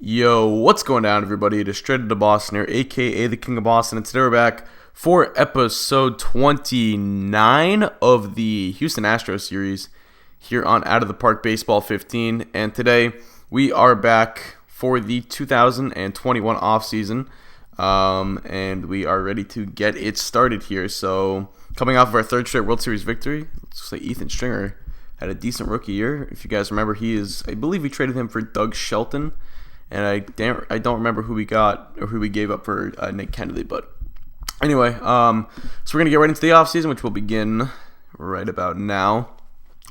Yo, what's going down, everybody? It is Straight to Boston here, aka the King of Boston, and today we're back for episode 29 of the Houston Astros series here on Out of the Park Baseball 15. And today we are back for the 2021 offseason, and we are ready to get it started here. So, coming off of our third straight World Series victory, looks like Ethan Stringer had a decent rookie year. If you guys remember, I believe we traded him for Doug Shelton. And I don't remember who we got or who we gave up for Nick Kennedy. But anyway, so we're going to get right into the offseason, which will begin right about now.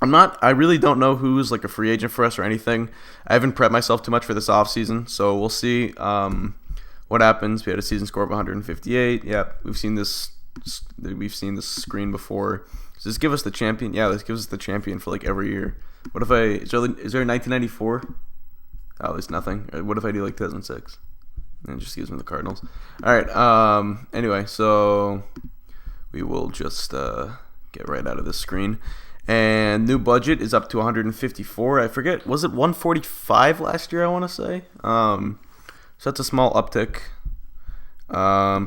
I really don't know who's like a free agent for us or anything. I haven't prepped myself too much for this offseason, so we'll see what happens. We had a season score of 158. Yeah, we've seen this screen before. Does this give us the champion? Yeah, this gives us the champion for like every year. What if is there a 1994? Oh, there's nothing. What if I do like 2006? And it just gives me the Cardinals. All right. Anyway, so we will just get right out of this screen. And new budget is up to 154. I forget. Was it 145 last year, I want to say? So that's a small uptick.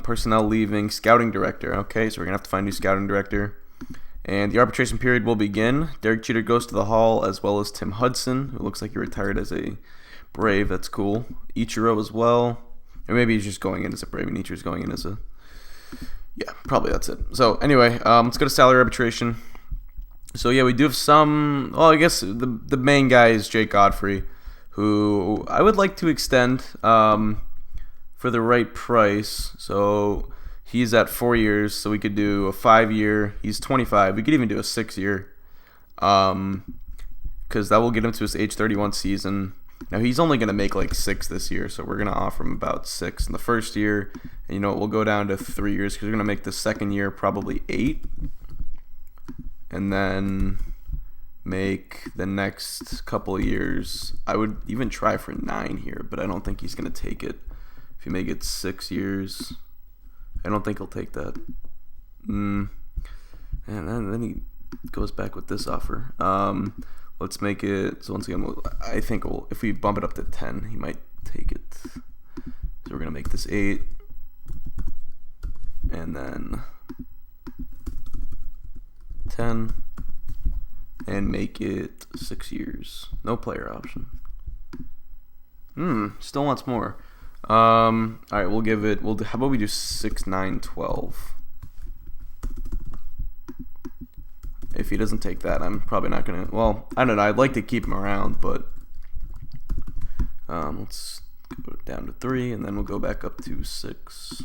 Personnel leaving. Scouting director. Okay, so we're going to have to find a new scouting director. And the arbitration period will begin. Derek Jeter goes to the Hall, as well as Tim Hudson, who looks like he retired as a Brave. That's cool. Ichiro as well. Or maybe he's just going in as a Brave and Ichiro's going in as a... Yeah, probably that's it. So anyway, let's go to salary arbitration. So yeah, we do have some... Well, I guess the main guy is Jake Godfrey, who I would like to extend for the right price. So he's at 4 years, so we could do a 5-year. He's 25. We could even do a 6-year. Because that will get him to his age 31 season. Now, he's only going to make like 6 this year, so we're going to offer him about 6 in the first year. And, we'll go down to 3 years because we're going to make the second year probably 8. And then make the next couple of years, I would even try for 9 here, but I don't think he's going to take it. If you make it 6 years, I don't think he'll take that. And then he goes back with this offer. Let's make it, so once again, I think if we bump it up to 10, he might take it. So we're going to make this 8. And then 10. And make it 6 years. No player option. Still wants more. Alright, we'll give it, how about we do 6, 9, 12? If he doesn't take that, I'm probably not going to... Well, I don't know. I'd like to keep him around, but... let's go down to 3, and then we'll go back up to 6.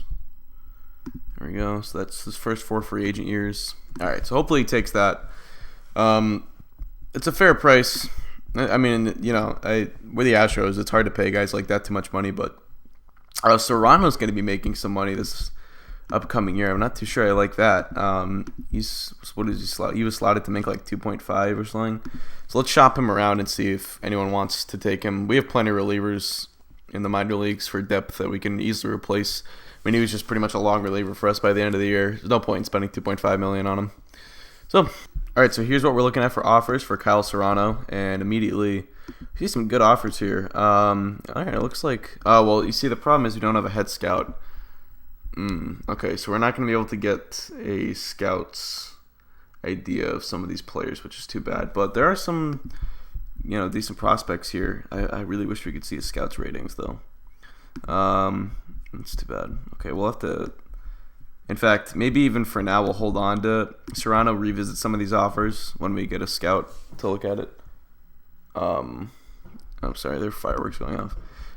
There we go. So that's his first 4 free agent years. All right, so hopefully he takes that. It's a fair price. I mean, with the Astros, it's hard to pay guys like that too much money, but Serrano's going to be making some money this upcoming year. I'm not too sure I like that. He was slotted to make like 2.5 or something. So let's shop him around and see if anyone wants to take him. We have plenty of relievers in the minor leagues for depth that we can easily replace. I mean, he was just pretty much a long reliever for us by the end of the year. There's no point in spending $2.5 million on him. So, all right, so here's what we're looking at for offers for Kyle Serrano, and immediately see some good offers here. All right, it looks like you see the problem is we don't have a head scout. Okay, so we're not going to be able to get a scout's idea of some of these players, which is too bad. But there are some, decent prospects here. I really wish we could see a scout's ratings, though. It's too bad. Okay, we'll have to... In fact, maybe even for now, we'll hold on to Serrano, revisit some of these offers when we get a scout to look at it. I'm sorry, there are fireworks going off.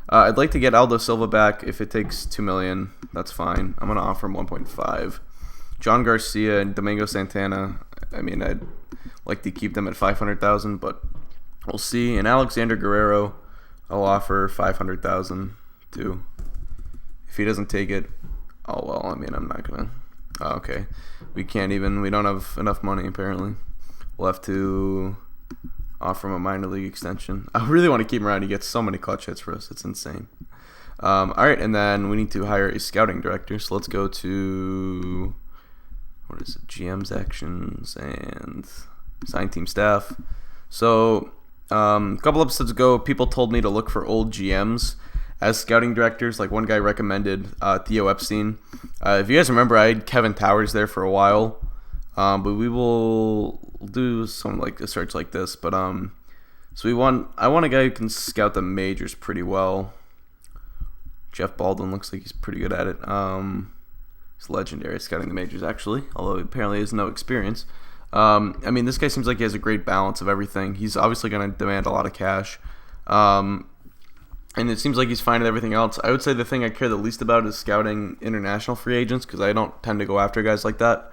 I'd like to get Aldo Silva back. If it takes $2 million, that's fine. I'm going to offer him 1.5. John Garcia and Domingo Santana, I mean, I'd like to keep them at $500,000, but we'll see. And Alexander Guerrero, I'll offer $500,000 too. If he doesn't take it, oh well, I mean, I'm not going to. Okay. We don't have enough money, apparently. We'll have to offer him a minor league extension. I really want to keep him around. He gets so many clutch hits for us. It's insane. All right, and then we need to hire a scouting director. So let's go to, GM's actions and sign team staff. So a couple episodes ago, people told me to look for old GMs as scouting directors. Like one guy recommended Theo Epstein. If you guys remember, I had Kevin Towers there for a while, but we will do something like a search like this. But so I want a guy who can scout the majors pretty well. Jeff Baldwin looks like he's pretty good at it. He's legendary at scouting the majors, actually, although apparently he has no experience. I mean, this guy seems like he has a great balance of everything. He's obviously going to demand a lot of cash. And it seems like he's fine at everything else. I would say the thing I care the least about is scouting international free agents, because I don't tend to go after guys like that.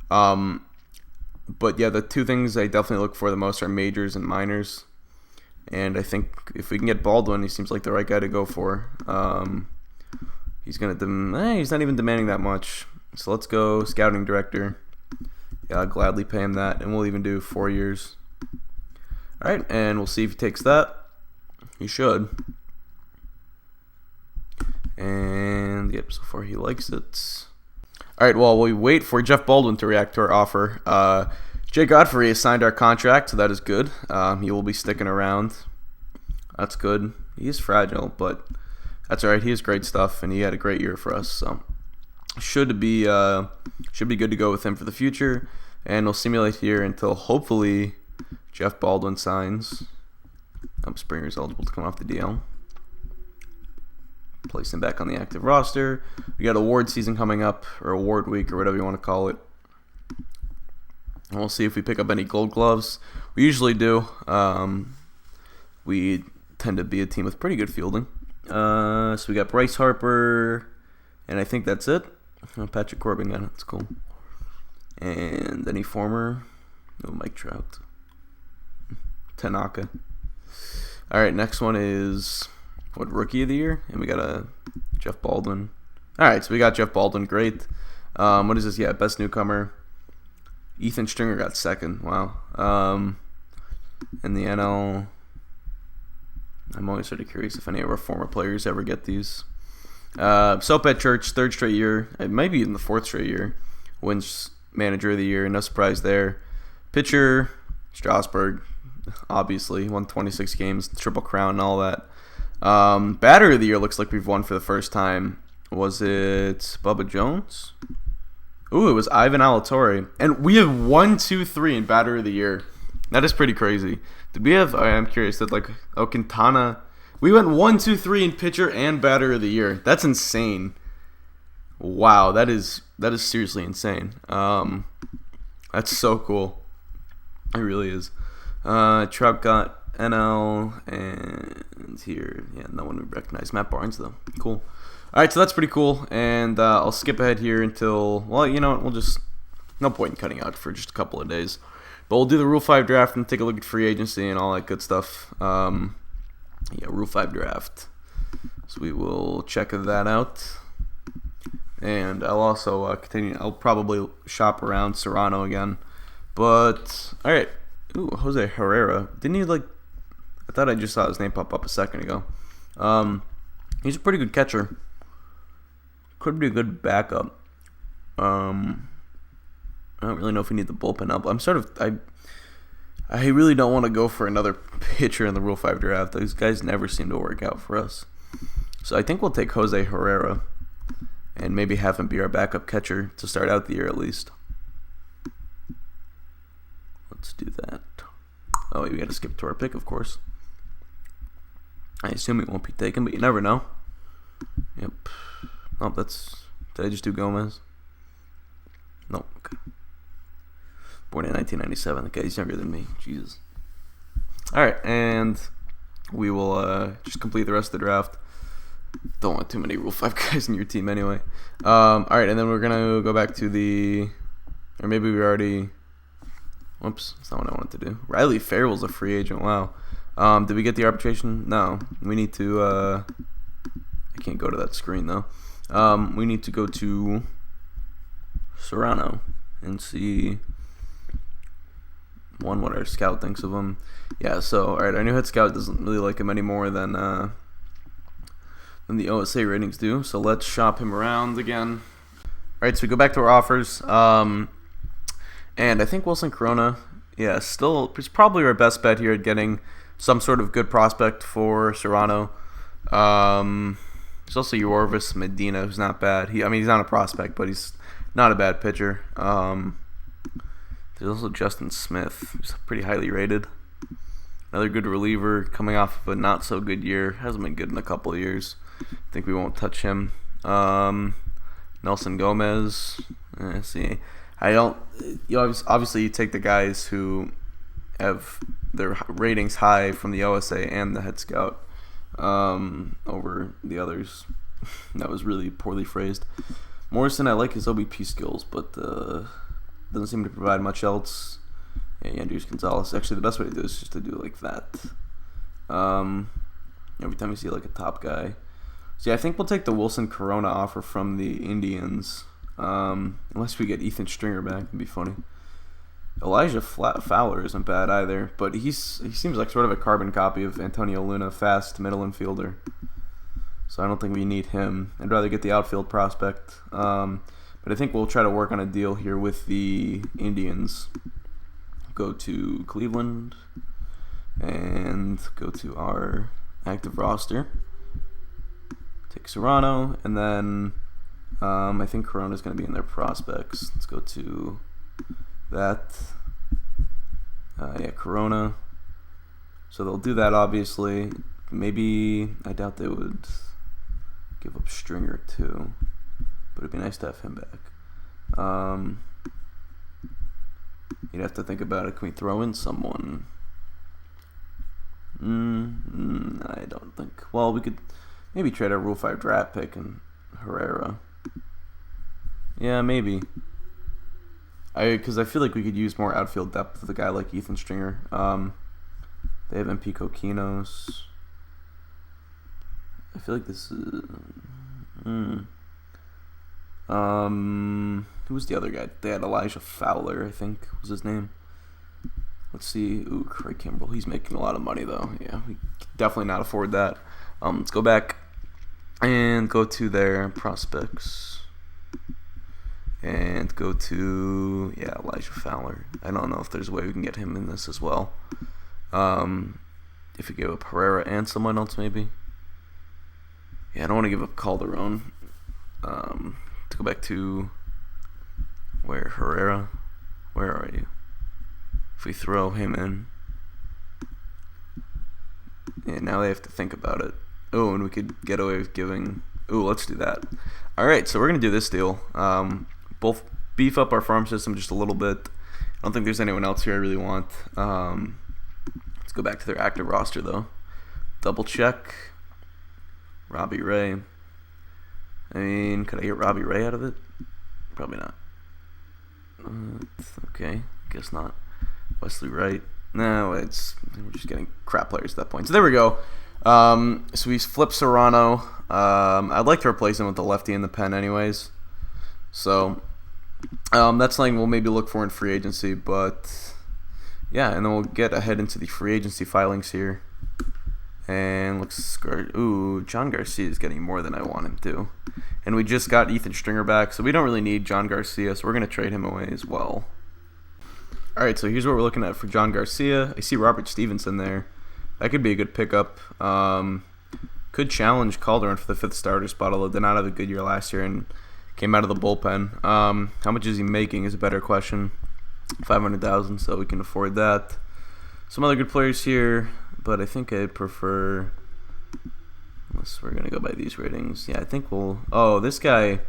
But yeah, the two things I definitely look for the most are majors and minors. And I think if we can get Baldwin, he seems like the right guy to go for. He's he's not even demanding that much. So let's go scouting director. Yeah, I'll gladly pay him that, and we'll even do 4 years. All right, and we'll see if he takes that. He should. And yep, so far he likes it. All right, well, we wait for Jeff Baldwin to react to our offer. Jay Godfrey has signed our contract, so that is good. He will be sticking around. That's good. He is fragile, but that's all right. He has great stuff, and he had a great year for us, so should be good to go with him for the future. And we'll simulate here until hopefully Jeff Baldwin signs. Springer's eligible to come off the DL. Place him back on the active roster. We got award season coming up, or award week, or whatever you want to call it. And we'll see if we pick up any gold gloves. We usually do. We tend to be a team with pretty good fielding. So we got Bryce Harper, and I think that's it. Patrick Corbin got it. That's cool. And any former? No, Mike Trout. Tanaka. All right, next one is rookie of the year, and we got a Jeff Baldwin. All right, so we got Jeff Baldwin. Great. What is this? Yeah, best newcomer. Ethan Stringer got second. Wow. In the NL, I'm always sort of curious if any of our former players ever get these. Soaphead Church, third straight year. It might be in the fourth straight year. Wins manager of the year. No surprise there. Pitcher, Strasburg, obviously. Won 26 games, triple crown and all that. Batter of the year looks like we've won for the first time. Was it Bubba Jones? Ooh, it was Ivan Alatorre. And we have 1, 2, 3 in batter of the year. That is pretty crazy. Did we have, I'm curious, Quintana. We went 1, 2, 3 in pitcher and batter of the year. That's insane. Wow, that is seriously insane. That's so cool. It really is. Trout got NL, and here, yeah, no one would recognize Matt Barnes, though. Cool. All right, so that's pretty cool, and I'll skip ahead here until, well, you know what, we'll just, no point in cutting out for just a couple of days. But we'll do the Rule 5 draft and take a look at free agency and all that good stuff. Yeah, Rule 5 draft. So we will check that out. And I'll also continue, I'll probably shop around Serrano again. But, all right. Ooh, Jose Herrera. Didn't he, I thought I just saw his name pop up a second ago. He's a pretty good catcher. Could be a good backup. I don't really know if we need the bullpen up. I really don't want to go for another pitcher in the Rule 5 draft. Those guys never seem to work out for us. So I think we'll take Jose Herrera and maybe have him be our backup catcher to start out the year at least. Let's do that. Oh, wait, we got to skip to our pick, of course. I assume it won't be taken, but you never know. Yep. Oh, did I just do Gomez? No. Okay. Born in 1997. The guy's younger than me. Jesus. All right, and we will just complete the rest of the draft. Don't want too many Rule 5 guys in your team anyway. All right, and then we're going to go back to or maybe we already, whoops, that's not what I wanted to do. Riley Farrell's a free agent, wow. Did we get the arbitration? No. We need to, I can't go to that screen though. We need to go to Serrano and see what our scout thinks of him. Yeah, so, alright, our new head scout doesn't really like him any more than the OSA ratings do, so let's shop him around again. Alright, so we go back to our offers, and I think Wilson Corona, yeah, still is probably our best bet here at getting some sort of good prospect for Serrano. There's also Yorvis Medina, who's not bad. I mean, he's not a prospect, but he's not a bad pitcher. There's also Justin Smith, who's pretty highly rated. Another good reliever coming off of a not so good year. Hasn't been good in a couple of years. I think we won't touch him. Nelson Gomez. See, I don't. Obviously you take the guys who have their ratings high from the OSA and the head scout over the others. That was really poorly phrased. Morrison, I like his OBP skills, but doesn't seem to provide much else. Yeah, Andres Gonzalez. Actually, the best way to do it is just to do it like that. Every time you see like a top guy. So yeah, I think we'll take the Wilson Corona offer from the Indians. Unless we get Ethan Stringer back, it'd be funny. Elijah Fowler isn't bad either, but he seems like sort of a carbon copy of Antonio Luna, fast middle infielder. So I don't think we need him. I'd rather get the outfield prospect. But I think we'll try to work on a deal here with the Indians. Go to Cleveland and go to our active roster. Take Serrano, and then I think Corona's going to be in their prospects. Let's go to that. Yeah, Corona. So they'll do that, obviously. Maybe, I doubt they would give up Stringer too, but it'd be nice to have him back. You'd have to think about it. Can we throw in someone? I don't think. Well, we could maybe trade our Rule 5 draft pick and Herrera. Yeah, maybe. Because I feel like we could use more outfield depth with a guy like Ethan Stringer. They have MP Coquinos. I feel like this is... Who was the other guy? They had Elijah Fowler, I think was his name. Let's see. Ooh, Craig Kimbrell. He's making a lot of money, though. Yeah, we definitely not afford that. Let's go back and go to their prospects. And go to, Elijah Fowler. I don't know if there's a way we can get him in this as well. If we give up Herrera and someone else, maybe. Yeah, I don't want to give up Calderon. Let's go back to Herrera. Where are you? If we throw him in. Yeah, now they have to think about it. Oh, and we could get away with giving... Ooh, let's do that. Alright, so we're going to do this deal. Both beef up our farm system just a little bit. I don't think there's anyone else here I really want. Let's go back to their active roster, though. Double check. Robbie Ray. I mean, could I get Robbie Ray out of it? Probably not. Okay, guess not. Wesley Wright. No, we're just getting crap players at that point. So there we go. So we flip Serrano. I'd like to replace him with the lefty in the pen anyways. So that's something we'll maybe look for in free agency. But yeah, and then we'll get ahead into the free agency filings here. And John Garcia is getting more than I want him to. And we just got Ethan Stringer back, so we don't really need John Garcia, so we're going to trade him away as well. Alright, so here's what we're looking at for John Garcia. I see Robert Stevenson there. That could be a good pickup. Could challenge Calderon for the 5th starter spot, although did not have a good year last year and came out of the bullpen. How much is he making is a better question. $500,000, so we can afford that. Some other good players here, but I think I'd prefer... Unless we're going to go by these ratings. Yeah, I think we'll... Oh, this guy...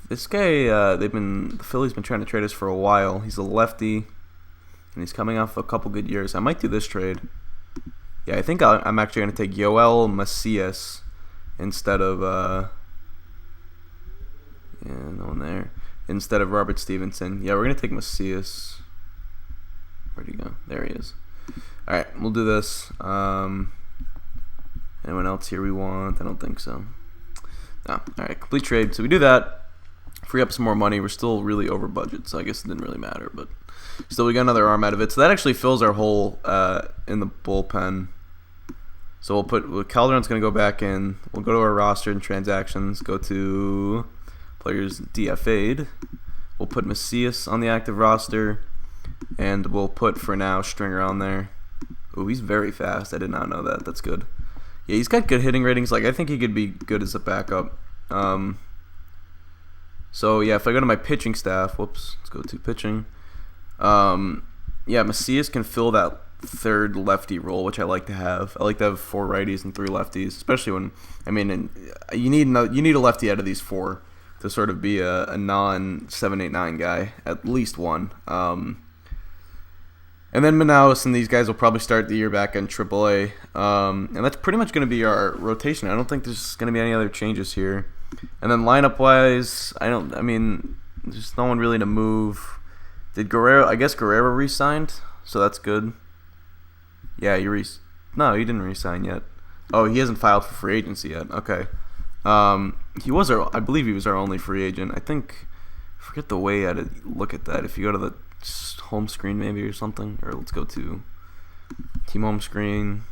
the Phillies been trying to trade us for a while. He's a lefty, and he's coming off a couple good years. I might do this trade. Yeah, I think I'm actually going to take Yoel Macias instead of... no one there. Instead of Robert Stevenson. Yeah, we're going to take Macias. Where'd he go? There he is. Alright, we'll do this. Anyone else here we want? I don't think so. No. Alright, complete trade. So we do that. Free up some more money. We're still really over budget, so I guess it didn't really matter. But still, we got another arm out of it. So that actually fills our hole in the bullpen. So Calderon's going to go back in. We'll go to our roster and transactions. Go to players DFA'd. We'll put Macias on the active roster. And we'll put, for now, Stringer on there. Ooh, he's very fast. I did not know that. That's good. Yeah, he's got good hitting ratings. Like, I think he could be good as a backup. So, yeah, if I go to my pitching staff, whoops, let's go to pitching. Yeah, Macias can fill that third lefty role, which I like to have. I like to have 4 righties and 3 lefties, especially when, I mean, you need a lefty out of these 4 to sort of be a non-7-8-9 guy, at least one. And then Manaus and these guys will probably start the year back in AAA. And that's pretty much going to be our rotation. I don't think there's going to be any other changes here. And then lineup-wise, there's no one really to move. Did Guerrero? I guess Guerrero re-signed, so that's good. Yeah, no, he didn't re-sign yet. Oh, he hasn't filed for free agency yet. Okay. I believe he was our only free agent. I forget the way to look at that. If you go to the home screen maybe or something, or let's go to team home screen,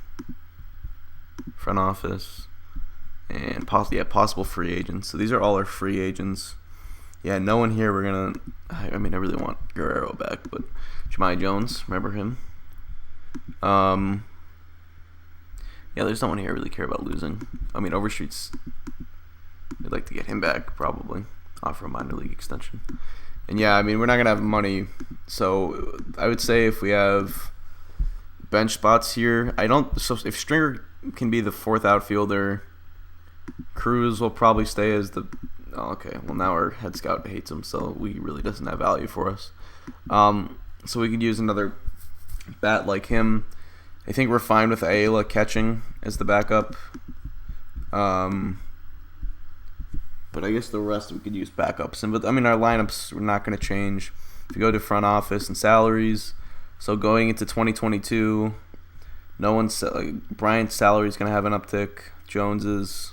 front office, and possible free agents. So these are all our free agents. Yeah, no one here. I really want Guerrero back, but Jahmai Jones, remember him? Yeah, there's no one here I really care about losing. Overstreet's, I'd like to get him back, probably. Offer a minor league extension. And yeah, we're not going to have money. So I would say if we have bench spots here, so if Stringer can be the 4th outfielder, Cruz will probably stay as the... Oh, okay, well now our head scout hates him, so he really doesn't have value for us. So we could use another bat like him. I think we're fine with Ayala catching as the backup. But I guess the rest we could use backups. But our lineups are not going to change. If you go to front office and salaries, so going into 2022, Bryant's salary is going to have an uptick. Jones's,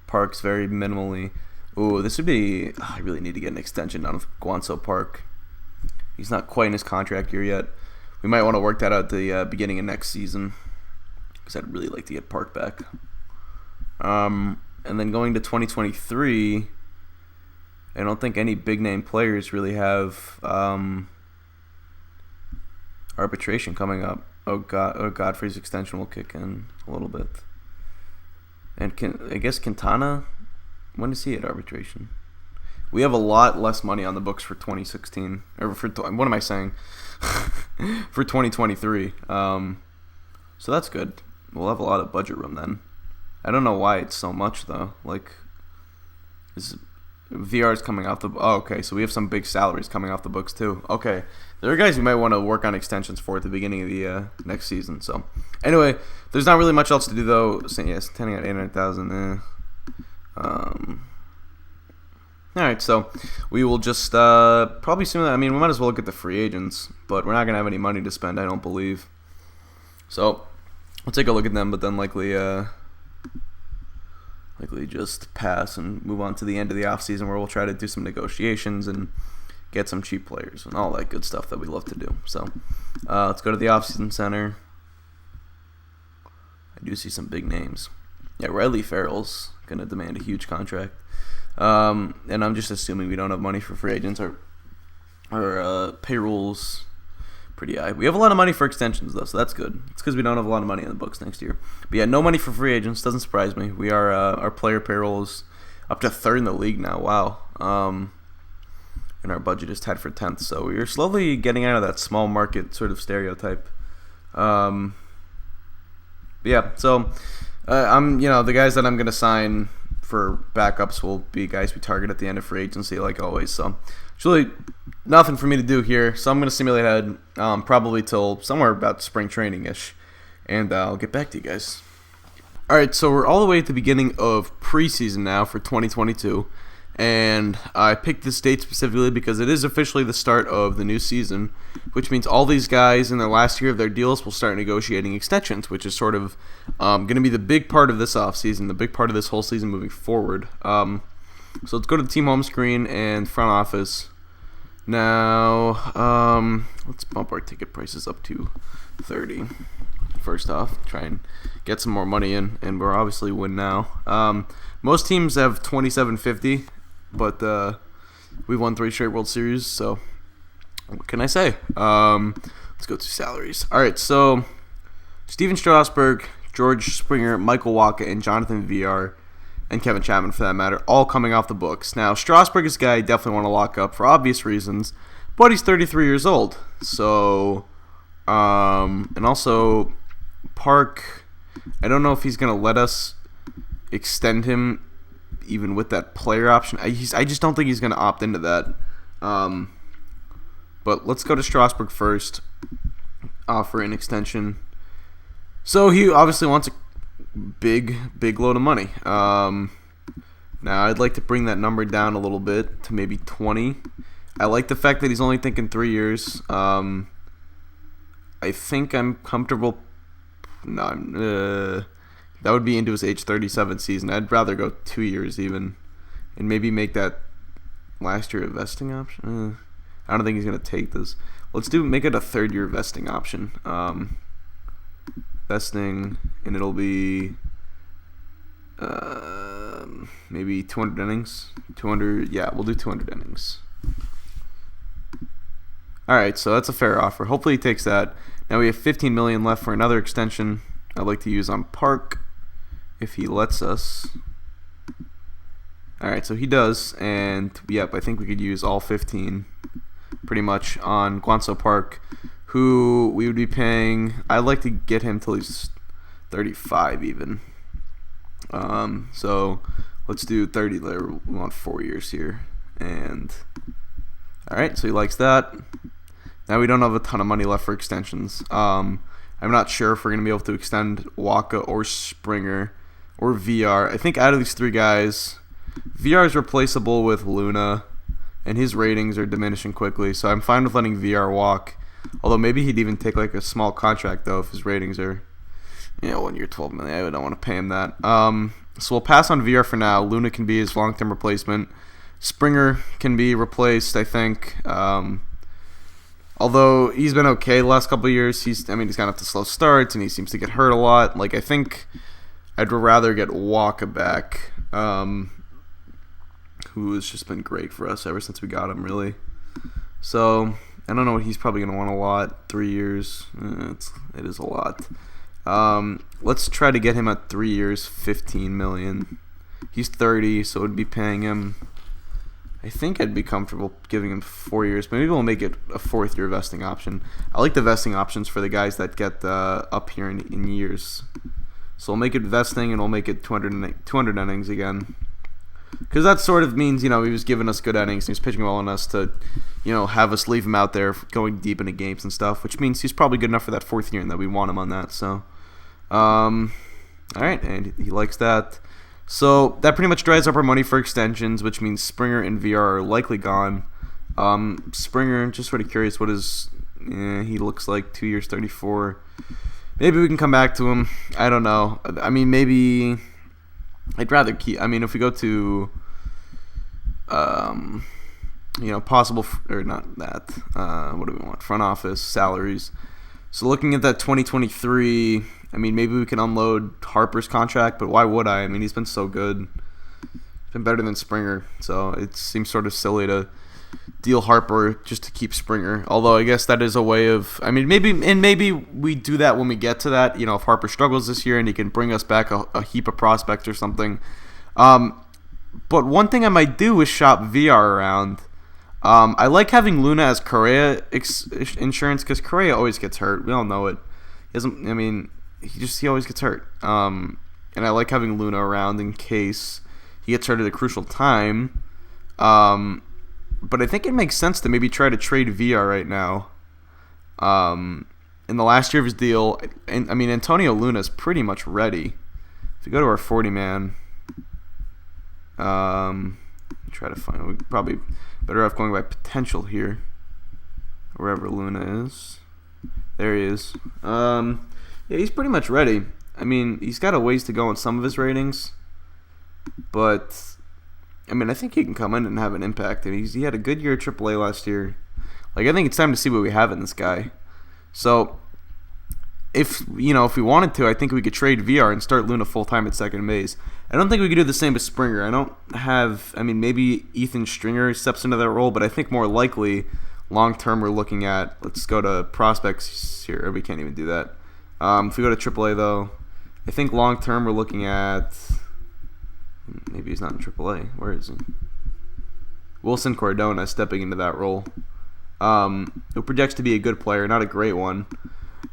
Park's very minimally. Ooh, this would be... I really need to get an extension out of Guanso Park. He's not quite in his contract year yet. We might want to work that out at the beginning of next season, because I'd really like to get Park back. And then going to 2023, I don't think any big-name players really have arbitration coming up. Godfrey's extension will kick in a little bit. And I guess Quintana, when is he at arbitration? We have a lot less money on the books for 2016. Or what am I saying? For 2023. So that's good. We'll have a lot of budget room then. I don't know why it's so much, though. VR's coming off the... Oh, okay, so we have some big salaries coming off the books, too. Okay. There are guys you might want to work on extensions for at the beginning of the next season. So, anyway, there's not really much else to do, though. So, yeah, standing at 800,000. Alright, so we will just probably soon... we might as well look at the free agents, but we're not going to have any money to spend, I don't believe. So, we'll take a look at them, but then likely just pass and move on to the end of the offseason where we'll try to do some negotiations and get some cheap players and all that good stuff that we love to do. So, let's go to the offseason center. I do see some big names. Yeah, Riley Farrell's going to demand a huge contract. And I'm just assuming we don't have money for free agents. Our payroll's pretty high. We have a lot of money for extensions, though, so that's good. It's because we don't have a lot of money in the books next year. But yeah, no money for free agents. Doesn't surprise me. We are our player payroll is up to 3rd in the league now. Wow. And our budget is tied for 10th. So we're slowly getting out of that small market sort of stereotype. But yeah, so the guys that I'm going to sign for backups will be guys we target at the end of free agency, like always. So it's really nothing for me to do here. So I'm going to simulate ahead probably till somewhere about spring training-ish. And I'll get back to you guys. All right, so we're all the way at the beginning of preseason now for 2022. And I picked this date specifically because it is officially the start of the new season, which means all these guys in their last year of their deals will start negotiating extensions, which is sort of going to be the big part of this offseason, the big part of this whole season moving forward. So let's go to the team home screen and front office. Now, let's bump our ticket prices up to 30. First off, try and get some more money in, and we're obviously win now. Most teams have $27.50. But we won 3 straight World Series, so what can I say? Let's go to salaries. All right, so Steven Strasburg, George Springer, Michael Wacha, and Jonathan VR, and Kevin Chapman for that matter, all coming off the books. Now, Strasburg is a guy I definitely want to lock up for obvious reasons, but he's 33 years old. So, and also, Park, I don't know if he's going to let us extend him even with that player option. I just don't think he's going to opt into that. But let's go to Strasburg first, offer an extension. So he obviously wants a big load of money. Now I'd like to bring that number down a little bit to maybe 20. I like the fact that he's only thinking 3 years. I think I'm comfortable. No, that would be into his age 37 season. I'd rather go 2 years even, and maybe make that last year a vesting option. I don't think he's gonna take this. Let's make it a 3rd year vesting option. Vesting, and it'll be maybe 200 innings. 200, yeah, we'll do 200 innings. All right, so that's a fair offer. Hopefully he takes that. Now we have $15 million left for another extension. I'd like to use on Park if he lets us. All right, so he does, and yep, I think we could use all 15 pretty much on Guanso Park, who we would be paying. I'd like to get him till he's 35 even. So let's do 30 there. We want 4 years here. And all right, so he likes that. Now we don't have a ton of money left for extensions. I'm not sure if we're going to be able to extend Wacha or Springer or VR. I think out of these 3 guys, VR is replaceable with Luna, and his ratings are diminishing quickly, so I'm fine with letting VR walk. Although maybe he'd even take like a small contract though if his ratings are, 1 year, $12 million. I don't want to pay him that. So we'll pass on VR for now. Luna can be his long-term replacement. Springer can be replaced, I think. Although he's been okay the last couple of years, he's gotten off to slow starts and he seems to get hurt a lot. Like, I think I'd rather get Wacha back, who has just been great for us ever since we got him, really. So I don't know what he's probably going to want a lot. 3 years, it is a lot. Let's try to get him at 3 years, $15 million. He's 30, so we'd be paying him. I think I'd be comfortable giving him 4 years, but maybe we'll make it a 4th year vesting option. I like the vesting options for the guys that get up here in years. So we'll make it vesting, and we'll make it 200 innings again. Because that sort of means, he was giving us good innings, and he's pitching well enough to, have us leave him out there going deep into games and stuff, which means he's probably good enough for that 4th year and that we want him on that. So, all right, and he likes that. So that pretty much dries up our money for extensions, which means Springer and VR are likely gone. Springer, just sort of curious what he looks like, 2 years, 34. Maybe we can come back to him. I don't know. Maybe I'd rather keep. If we go to, possible or not that. What do we want? Front office salaries. So looking at that 2023. Maybe we can unload Harper's contract, but why would I? He's been so good. He's been better than Springer, so it seems sort of silly to deal Harper just to keep Springer. Although I guess that is a way of, maybe we do that when we get to that. If Harper struggles this year and he can bring us back a heap of prospects or something. But one thing I might do is shop VR around. I like having Luna as Correa insurance because Correa always gets hurt. We all know it. He doesn't. He always gets hurt. And I like having Luna around in case he gets hurt at a crucial time. But I think it makes sense to maybe try to trade VR right now. In the last year of his deal, Antonio Luna is pretty much ready. If you go to our 40-man, try to find. We probably better off going by potential here. Wherever Luna is, there he is. Yeah, he's pretty much ready. He's got a ways to go on some of his ratings, but I think he can come in and have an impact. And he had a good year at AAA last year. I think it's time to see what we have in this guy. So, if we wanted to, I think we could trade VR and start Luna full time at second base. I don't think we could do the same with Springer. I don't have. Maybe Ethan Stringer steps into that role, but I think more likely, long term, we're looking at. Let's go to prospects here. We can't even do that. If we go to AAA though, I think long term we're looking at, maybe he's not in AAA. Where is he? Wilson Cardona stepping into that role. Who projects to be a good player, not a great one.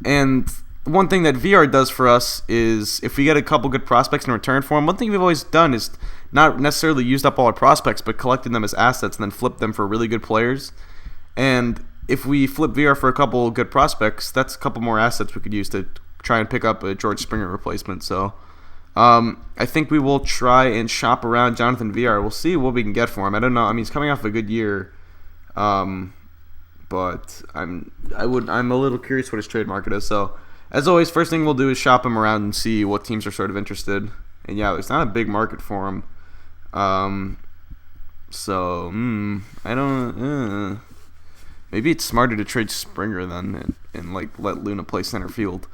And one thing that VR does for us is if we get a couple good prospects in return for them, one thing we've always done is not necessarily used up all our prospects, but collected them as assets and then flipped them for really good players. And if we flip VR for a couple good prospects, that's a couple more assets we could use to try and pick up a George Springer replacement. So I think we will try and shop around Jonathan VR. We'll see what we can get for him. I don't know. I mean, he's coming off a good year. But I'm a little curious what his trade market is. So, as always, first thing we'll do is shop him around and see what teams are sort of interested. And yeah, there's not a big market for him. I don't. Maybe it's smarter to trade Springer then and like let Luna play center field.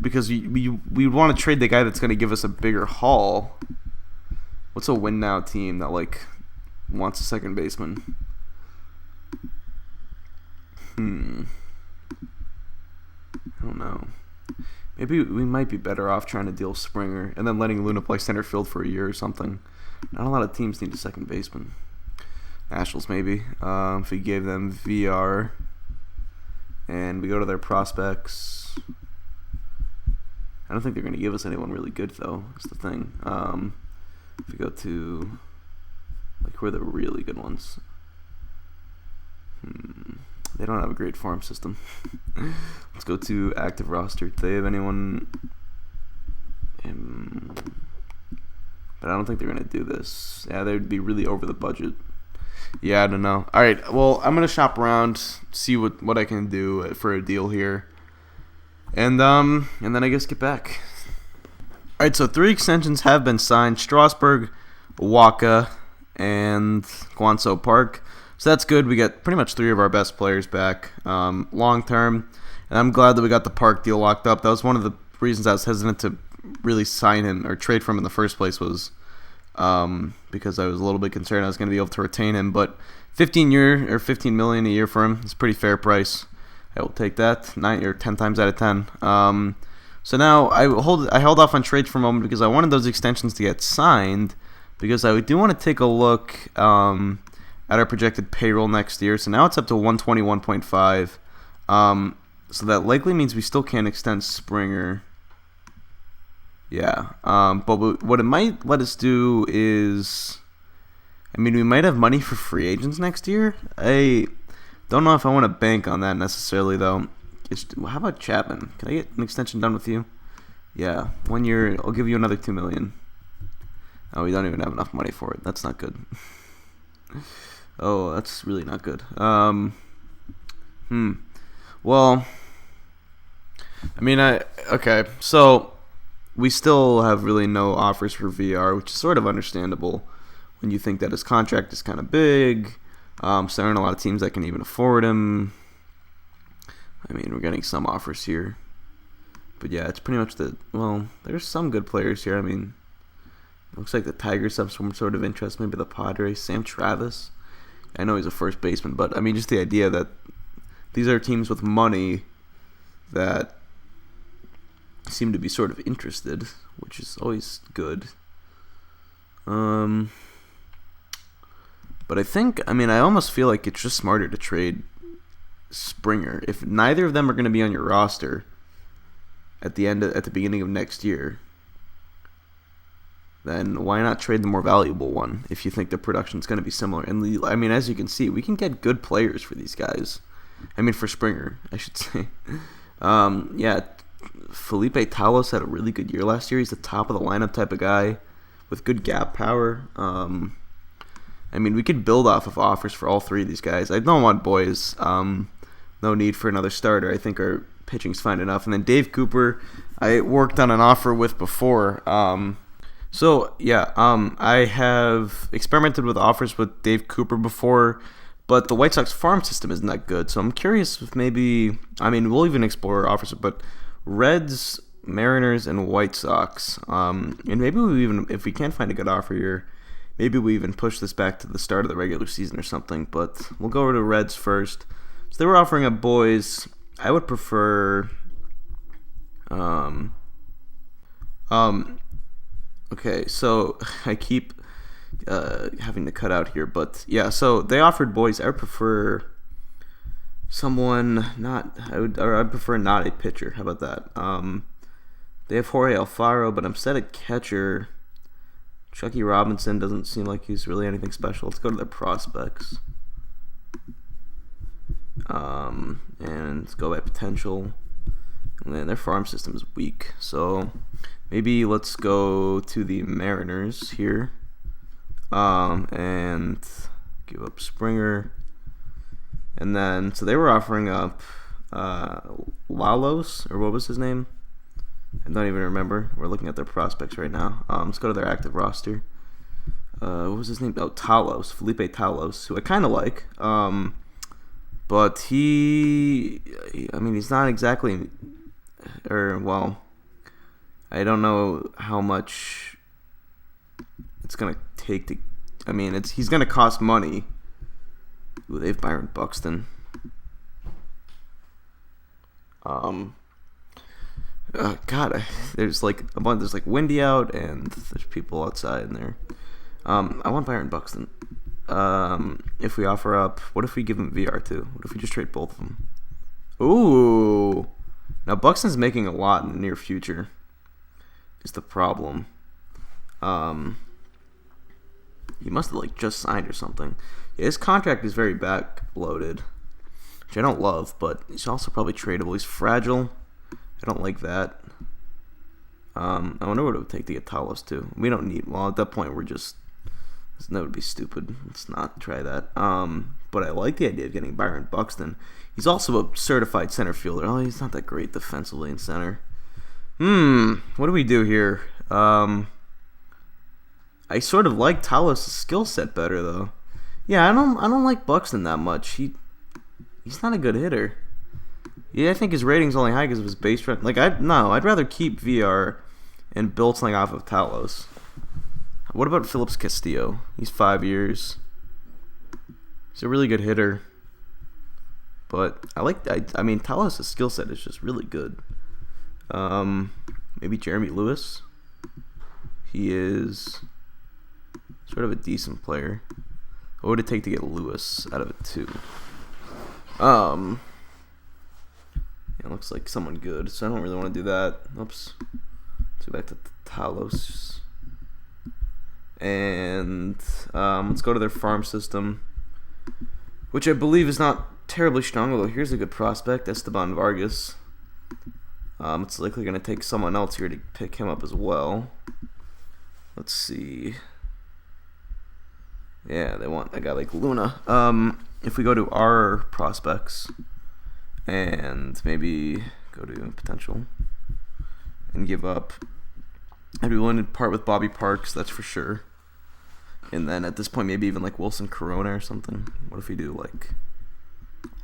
Because we want to trade the guy that's going to give us a bigger haul. What's a win now team that like wants a second baseman? I don't know. Maybe we might be better off trying to deal Springer and then letting Luna play center field for a year or something. Not a lot of teams need a second baseman. Nationals maybe. If we gave them VR and we go to their prospects, I don't think they're going to give us anyone really good though. That's the thing. If we go to like who are the really good ones? They don't have a great farm system. Let's go to active roster. Do they have anyone? But I don't think they're going to do this. Yeah, they would be really over the budget. Yeah, I don't know. All right, well, I'm going to shop around, see what I can do for a deal here. And then I guess get back. All right, so 3 extensions have been signed. Strasburg, Waka, and Guangzhou Park. So that's good. We got pretty much 3 of our best players back long term. And I'm glad that we got the Park deal locked up. That was one of the reasons I was hesitant to really sign him or trade for him in the first place was because I was a little bit concerned I was going to be able to retain him. But $15 million a year for him is a pretty fair price. I will take that 9 or 10 times out of 10. So now I held off on trades for a moment because I wanted those extensions to get signed because I do want to take a look at our projected payroll next year. So now it's up to 121.5. So that likely means we still can't extend Springer. Yeah. But what it might let us do is, I mean, we might have money for free agents next year. I don't know if I want to bank on that necessarily, though. How about Chapman? Can I get an extension done with you? Yeah. 1 year, I'll give you another $2 million. Oh, we don't even have enough money for it. That's not good. Oh, that's really not good. Well, I mean, okay. So we still have really no offers for VR, which is sort of understandable when you think that his contract is kind of big. So there aren't a lot of teams that can even afford him. I mean, we're getting some offers here. But yeah, it's pretty much there's some good players here. I mean, it looks like the Tigers have some sort of interest. Maybe the Padres. Sam Travis. I know he's a first baseman, but I mean, just the idea that these are teams with money that seem to be sort of interested, which is always good. But I think, I almost feel like it's just smarter to trade Springer. If neither of them are going to be on your roster at the beginning of next year, then why not trade the more valuable one if you think the production's going to be similar? And I mean, as you can see, we can get good players for these guys. I mean, for Springer, I should say. Yeah, Felipe Talos had a really good year last year. He's the top of the lineup type of guy with good gap power. I mean, we could build off of offers for all 3 of these guys. I don't want Boys. No need for another starter. I think our pitching's fine enough. And then Dave Cooper, I worked on an offer with before. So, yeah, I have experimented with offers with Dave Cooper before, but the White Sox farm system isn't that good. So I'm curious if maybe, we'll even explore offers, but Reds, Mariners, and White Sox. And maybe if we can't find a good offer here, maybe we even push this back to the start of the regular season or something. But we'll go over to Reds first. So they were offering up Boys. I would prefer, Okay, so I keep having to cut out here, but yeah. So they offered boys. I would prefer someone not. I'd prefer not a pitcher. How about that? They have Jorge Alfaro, but I'm set at catcher. Chucky Robinson doesn't seem like he's really anything special. Let's go to their prospects. And let's go by potential. And then their farm system is weak. So maybe let's go to the Mariners here. And give up Springer. And then, so they were offering up Lalos, or what was his name? I don't even remember. We're looking at their prospects right now. Let's go to their active roster. What was his name? Oh, Talos. Felipe Talos, who I kind of like. But he's not exactly, I don't know how much it's going to take to, he's going to cost money. Ooh, they have Byron Buxton. There's like a bunch. There's like windy out, and there's people outside in there. I want Byron Buxton. If we offer up, what if we give him VR too? What if we just trade both of them? Ooh, now Buxton's making a lot in the near future. Is the problem? He must have like just signed or something. Yeah, his contract is very backloaded, which I don't love, but he's also probably tradable. He's fragile. I don't like that. I wonder what it would take to get Talos too. We don't need. Well, at that point, that would be stupid. Let's not try that. But I like the idea of getting Byron Buxton. He's also a certified center fielder. Oh, he's not that great defensively in center. What do we do here? I sort of like Talos' skill set better though. Yeah, I don't like Buxton that much. He's not a good hitter. Yeah, I think his rating's only high because of his base run. I'd rather keep VR and build something off of Talos. What about Phillips Castillo? He's 5 years. He's a really good hitter. But Talos' skill set is just really good. Maybe Jeremy Lewis. He is sort of a decent player. What would it take to get Lewis out of it too? It looks like someone good, so I don't really want to do that. Oops. Let's go back to Talos. And let's go to their farm system, which I believe is not terribly strong, although here's a good prospect, Esteban Vargas. It's likely going to take someone else here to pick him up as well. Let's see. Yeah, they want a guy like Luna. If we go to our prospects and maybe go to potential and give up, I'd be willing to part with Bobby Parks, that's for sure. And then at this point, maybe even like Wilson Corona or something. What if we do like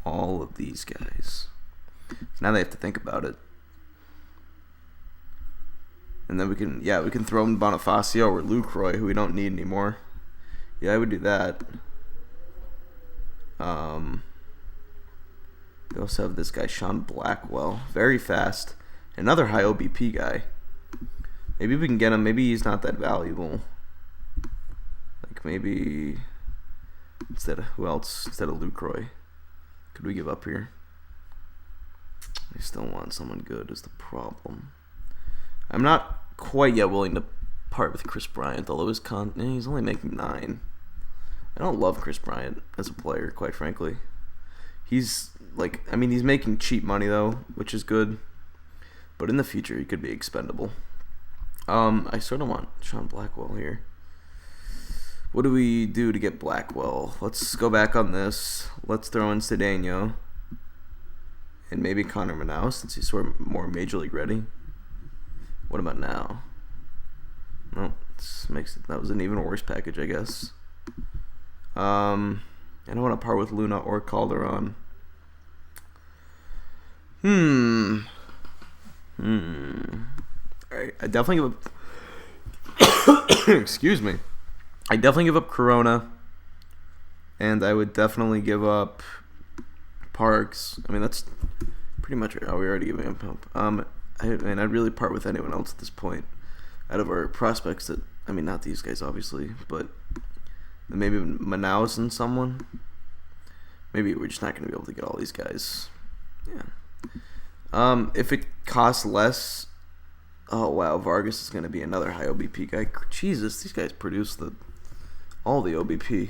all of these guys? So now they have to think about it. And then we can throw in Bonifacio or Lucroy, who we don't need anymore. Yeah, I would do that. They also have this guy, Sean Blackwell. Very fast. Another high OBP guy. Maybe we can get him. Maybe he's not that valuable. Like maybe instead of Lucroy, could we give up here? I still want someone good is the problem. I'm not quite yet willing to part with Chris Bryant, although he's only making 9. I don't love Chris Bryant as a player, quite frankly. He's making cheap money though, which is good. But in the future, he could be expendable. I sort of want Sean Blackwell here. What do we do to get Blackwell? Let's go back on this. Let's throw in Cedeno. And maybe Connor Manaus, since he's sort of more major league ready. What about now? No, that was an even worse package, I guess. I don't want to part with Luna or Calderon. Alright, I definitely give up excuse me. I definitely give up Corona. And I would definitely give up Parks. That's pretty much how we already giving up. I'd really part with anyone else at this point. out of our prospects that, I mean, not these guys obviously, but maybe Manaus and someone. Maybe we're just not going to be able to get all these guys. Yeah. If it costs less, oh wow, Vargas is going to be another high OBP guy. Jesus, these guys produce all the OBP.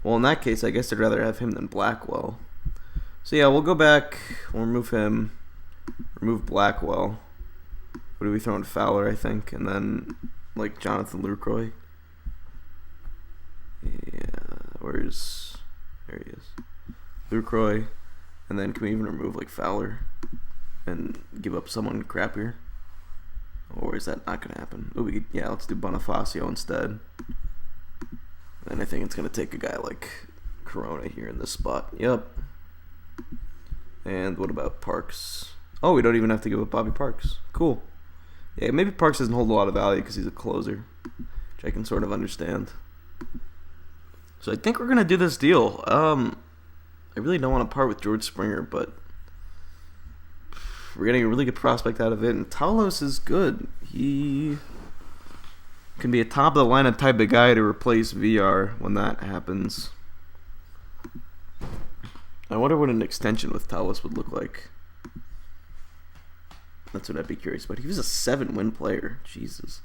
Well, in that case, I guess I'd rather have him than Blackwell. So yeah, we'll go back. We'll remove him. Remove Blackwell. What do we throw in? Fowler, I think, and then like Jonathan Lucroy. Yeah, there he is. Lucroy, and then can we even remove like Fowler and give up someone crappier? Or is that not gonna happen? Oh, let's do Bonifacio instead. And I think it's gonna take a guy like Corona here in this spot. Yep. And what about Parks? Oh, we don't even have to give up Bobby Parks. Cool. Yeah, maybe Parks doesn't hold a lot of value because he's a closer, which I can sort of understand. So I think we're gonna do this deal. I really don't want to part with George Springer, but we're getting a really good prospect out of it, and Talos is good. He can be a top of the lineup type of guy to replace VR when that happens. I wonder what an extension with Talos would look like. That's what I'd be curious about. He was a 7-win player. Jesus.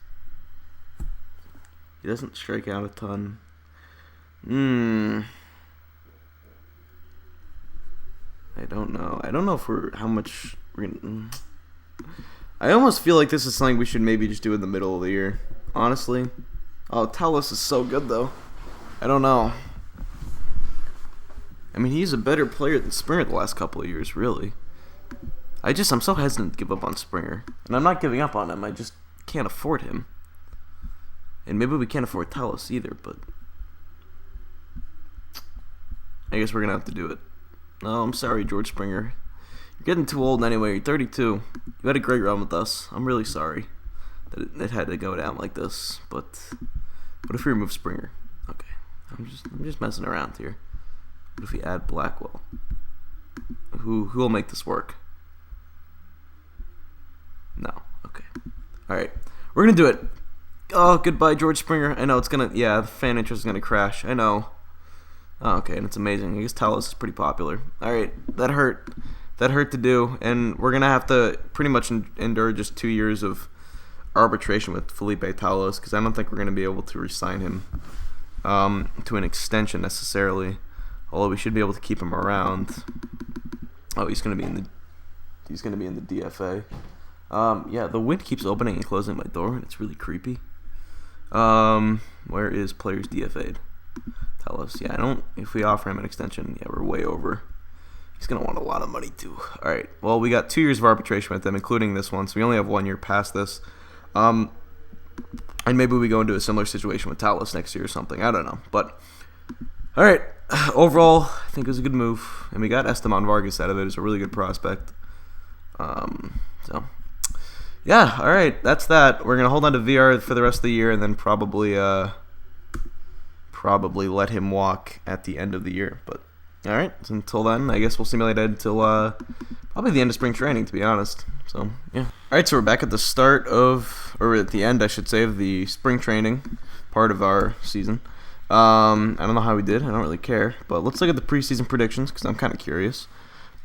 He doesn't strike out a ton. I don't know. I don't know how much we're gonna... I almost feel like this is something we should maybe just do in the middle of the year. Honestly. Oh, Talos is so good, though. I don't know. I mean, he's a better player than Springer the last couple of years, really. I'm so hesitant to give up on Springer. And I'm not giving up on him. I just can't afford him. And maybe we can't afford Talos either, but I guess we're going to have to do it. No, I'm sorry, George Springer. You're getting too old anyway. You're 32. You had a great run with us. I'm really sorry that it had to go down like this. But what if we remove Springer? Okay. I'm just messing around here. What if we add Blackwell? Who will make this work? No. Okay. Alright. We're going to do it. Oh, goodbye, George Springer. I know it's going to... Yeah, the fan interest is going to crash. I know. Oh, okay, and it's amazing. I guess Talos is pretty popular. Alright. That hurt. That hurt to do. And we're going to have to pretty much endure just 2 years of arbitration with Felipe Talos, because I don't think we're going to be able to re-sign him to an extension necessarily. Although we should be able to keep him around. Oh, he's going to be in the DFA. Yeah, the wind keeps opening and closing my door, and it's really creepy. Where is players DFA'd? Tell us. Yeah, if we offer him an extension, yeah, we're way over. He's going to want a lot of money, too. All right, well, we got 2 years of arbitration with them, including this one, so we only have 1 year past this. And maybe we go into a similar situation with Talos next year or something. I don't know, but... All right, overall, I think it was a good move, and we got Esteban Vargas out of it. It's a really good prospect. So, yeah, all right, that's that. We're gonna hold on to VR for the rest of the year, and then probably let him walk at the end of the year. But all right, so until then, I guess we'll simulate it until probably the end of spring training, to be honest. So yeah. All right, so we're back at the start of, or at the end, I should say, of the spring training part of our season. I don't know how we did. I don't really care. But let's look at the preseason predictions because I'm kind of curious.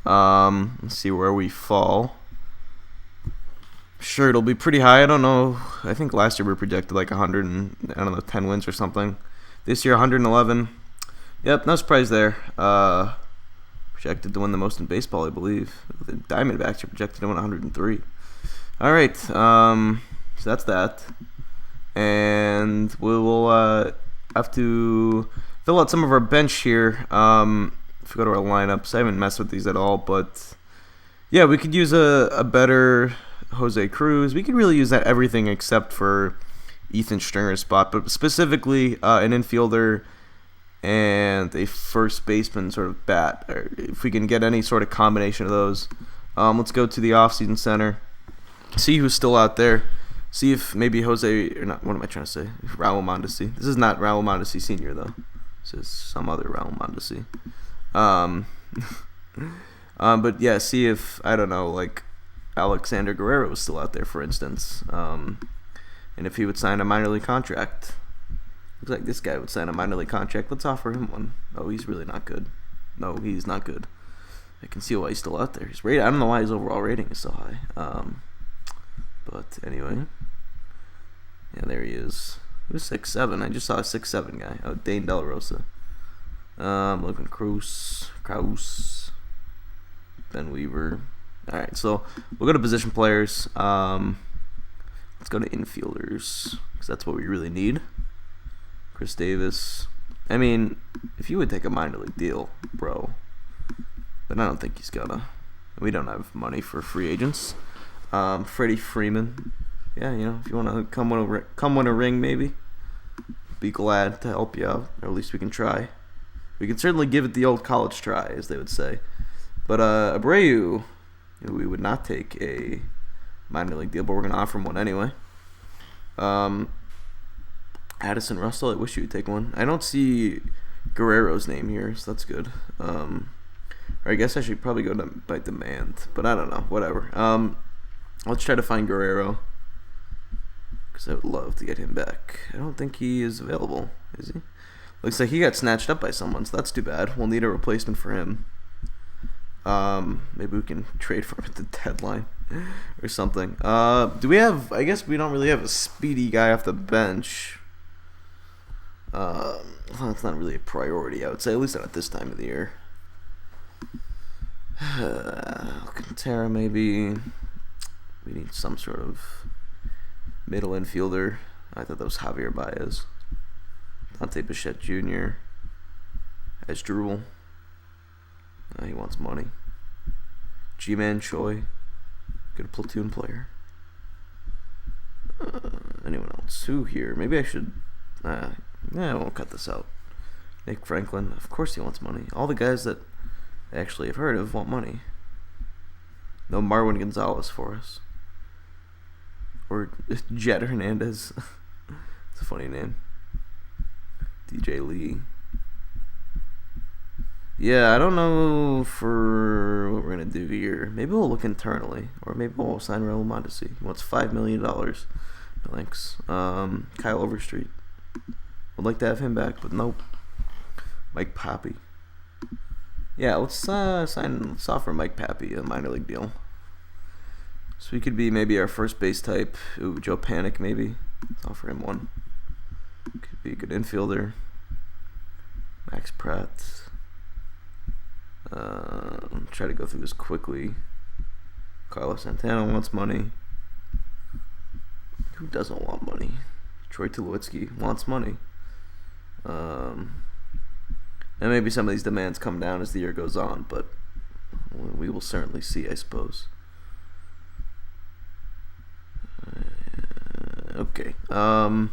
Let's see where we fall. Sure, it'll be pretty high. I don't know. I think last year we were projected like 10 wins or something. This year, 111. Yep, no surprise there. Projected to win the most in baseball, I believe. The Diamondbacks are projected to win 103. All right, so that's that. And we will... have to fill out some of our bench here. If we go to our lineups, I haven't messed with these at all, but yeah, we could use a better Jose Cruz. We could really use that everything except for Ethan Stringer's spot, but specifically an infielder and a first baseman sort of bat. Or if we can get any sort of combination of those. Let's go to the offseason center, see who's still out there. See if maybe Jose, or not, what am I trying to say? Raul Mondesi. This is not Raul Mondesi Sr., though. This is some other Raul Mondesi. But yeah, see if, I don't know, like, Alexander Guerrero was still out there, for instance, and if he would sign a minor league contract. Looks like this guy would sign a minor league contract. Let's offer him one. Oh, he's really not good. No, he's not good. I can see why he's still out there. His rating, I don't know why his overall rating is so high. But anyway, yeah, there he is. Who's 6'7"? I just saw a 6'7" guy. Oh, Dane De La Rosa. Logan Kraus, Ben Weaver. All right, so we'll go to position players. Let's go to infielders because that's what we really need. Chris Davis. I mean, if you would take a minor league deal, bro, but I don't think he's gonna. We don't have money for free agents. Freddie Freeman. Yeah, you know, if you want to come win a ring, maybe, be glad to help you out, or at least we can try. We can certainly give it the old college try, as they would say. But Abreu, we would not take a minor league deal, but we're going to offer him one anyway. Addison Russell, I wish you would take one. I don't see Guerrero's name here, so that's good. Or I guess I should probably go by demand, but I don't know. Whatever. Let's try to find Guerrero, because I would love to get him back. I don't think he is available, is he? Looks like he got snatched up by someone, so that's too bad. We'll need a replacement for him. Maybe we can trade for him at the deadline or something. Do we have... I guess we don't really have a speedy guy off the bench. Well, it's not really a priority, I would say, at least not at this time of the year. Alcantara, maybe. We need some sort of middle infielder. I thought that was Javier Baez. Dante Bichette Jr. as Drupal. He wants money. G-Man Choi. Good platoon player. Anyone else? Who here? Maybe I should... I won't cut this out. Nick Franklin. Of course he wants money. All the guys that I actually have heard of want money. No Marwin Gonzalez for us. Or Jet Hernandez. It's a funny name. DJ Lee. Yeah, I don't know for what we're going to do here. Maybe we'll look internally. Or maybe we'll sign Raul Mondesi. He wants $5 million. Thanks. Kyle Overstreet. Would like to have him back, but nope. Mike Pappy. Yeah, let's offer Mike Pappy a minor league deal. So he could be maybe our first base type. Ooh, Joe Panic maybe. Let's offer him one. Could be a good infielder. Max Pratt. Try to go through this quickly. Carlos Santana wants money. Who doesn't want money? Troy Tulowitzki wants money. And maybe some of these demands come down as the year goes on, but we will certainly see, I suppose. Okay. So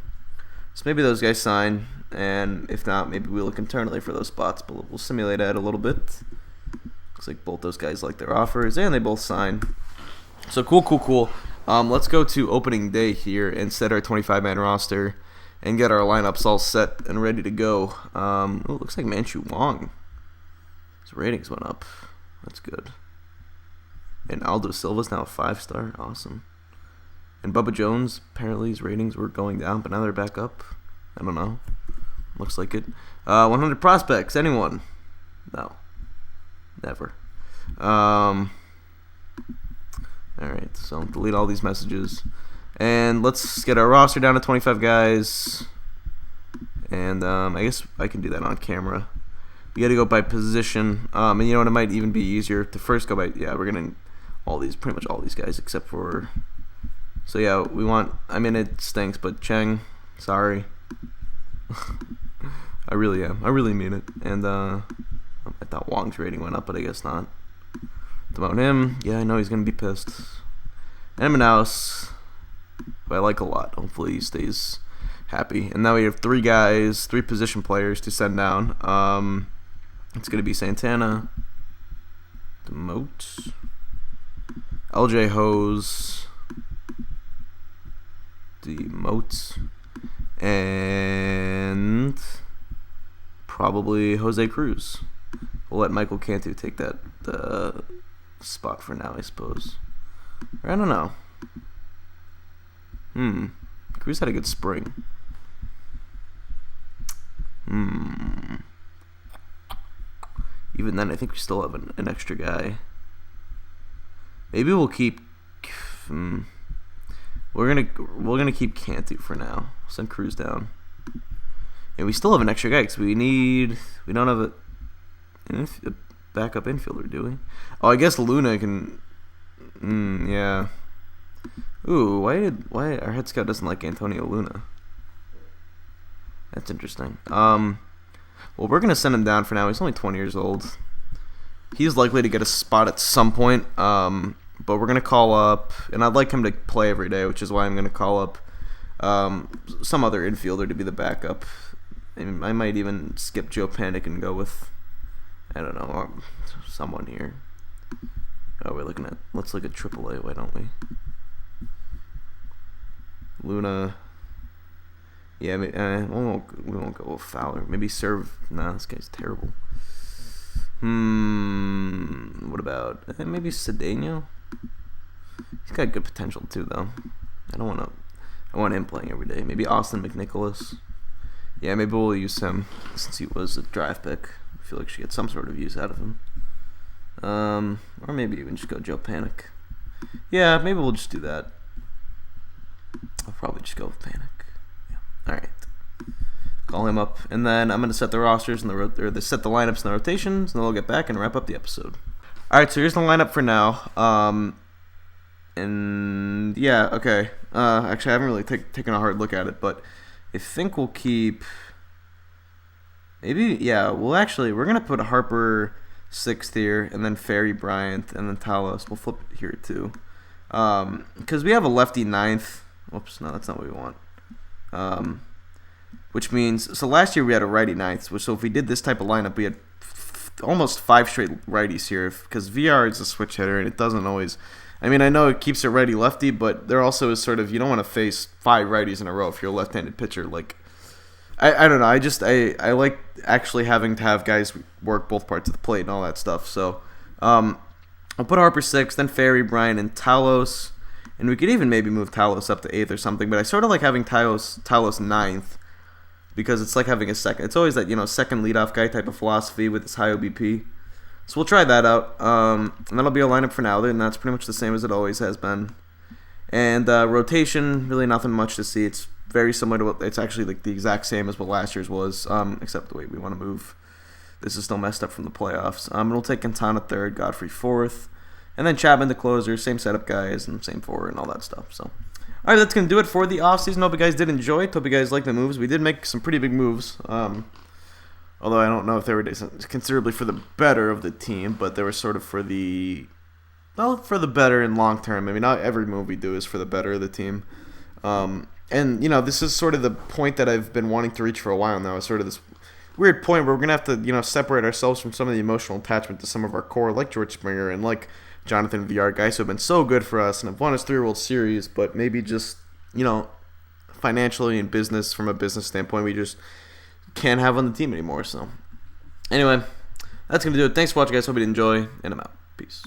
maybe those guys sign, and if not, maybe we look internally for those spots, but we'll simulate that a little bit. Looks like both those guys like their offers, and they both sign. So cool. Let's go to opening day here and set our 25-man roster and get our lineups all set and ready to go. It looks like Manchu Wong. His ratings went up. That's good. And Aldo Silva's now a 5-star. Awesome. And Bubba Jones, apparently his ratings were going down, but now they're back up. I don't know. Looks like it. 100 prospects. Anyone? No. Never. Alright, so delete all these messages. And let's get our roster down to 25 guys. And I guess I can do that on camera. We got to go by position. And you know what? It might even be easier to first go by... Yeah, we're going to... pretty much all these guys except for... So yeah, we want... I mean, it stinks, but Cheng, sorry. I really am. I really mean it. And I thought Wong's rating went up, but I guess not. About him, yeah, I know he's going to be pissed. And Manaus, who I like a lot. Hopefully he stays happy. And now we have 3 guys, 3 position players to send down. It's going to be Santana, Demote, LJ Hose, Demote, and probably Jose Cruz. We'll let Michael Cantu take that spot for now, I suppose. I don't know. Cruz had a good spring. Even then, I think we still have an extra guy. Maybe we'll keep. We're gonna keep Cantu for now. Send Cruz down. And we still have an extra guy because we don't have a backup infielder, do we? Oh, I guess Luna can. Yeah. Ooh, why our head scout doesn't like Antonio Luna? That's interesting. Well, we're gonna send him down for now. He's only 20 years old. He's likely to get a spot at some point. But we're gonna call up, and I'd like him to play every day, which is why I'm gonna call up some other infielder to be the backup. And I might even skip Joe Panic and go with, I don't know, someone here. Oh, let's look at AAA. Why don't we? Luna. Yeah, we won't go with Fowler. Maybe Serve. Nah, this guy's terrible. What about maybe Cedeno? He's got good potential too, though. I want him playing every day. Maybe Austin McNicholas. Yeah, maybe we'll use him since he was a draft pick. I feel like we should get some sort of use out of him. Or maybe even just go Joe Panic. Yeah, maybe we'll just do that. I'll probably just go with Panic. Yeah. All right. Call him up, and then I'm gonna set the rosters and set the lineups and the rotations, and then we'll get back and wrap up the episode. All right, so here's the lineup for now. And yeah, okay. Actually, I haven't really taken a hard look at it, but I think we'll keep. Maybe we're gonna put Harper 6th here, and then Ferry Bryant, and then Talos. We'll flip it here too, because we have a lefty 9th. Whoops, no, that's not what we want. Which means, so last year we had a righty 9th, so if we did this type of lineup, we had almost 5 straight righties here, because VR is a switch hitter, and it doesn't always. I mean, I know it keeps it righty-lefty, but there also is sort of, you don't want to face 5 righties in a row if you're a left-handed pitcher. Like, I don't know. I like actually having to have guys work both parts of the plate and all that stuff. So, I'll put Harper 6th, then Ferry, Bryant, and Talos. And we could even maybe move Talos up to 8th or something, but I sort of like having Talos 9th. Because it's like having a second. It's always that, second leadoff guy type of philosophy with this high OBP. So we'll try that out. And that'll be a lineup for now. And that's pretty much the same as it always has been. And rotation, really nothing much to see. It's very similar to what it's actually like the exact same as what last year's was. Except the way we want to move. This is still messed up from the playoffs. And we'll take Quintana 3rd, Godfrey 4th. And then Chapman the closer, same setup guys, and same forward and all that stuff. So. All right, that's going to do it for the offseason. Hope you guys did enjoy it. Hope you guys liked the moves. We did make some pretty big moves. Although I don't know if they were considerably for the better of the team, but they were sort of for the better in long term. I mean, not every move we do is for the better of the team. And, this is sort of the point that I've been wanting to reach for a while now. It's sort of this weird point where we're going to have to, separate ourselves from some of the emotional attachment to some of our core, like George Springer and like Jonathan VR, guys who have been so good for us and have won us 3 World Series, but maybe just, financially and business, from a business standpoint, we just can't have on the team anymore. So, anyway, that's going to do it. Thanks for watching, guys. Hope you enjoy, and I'm out. Peace.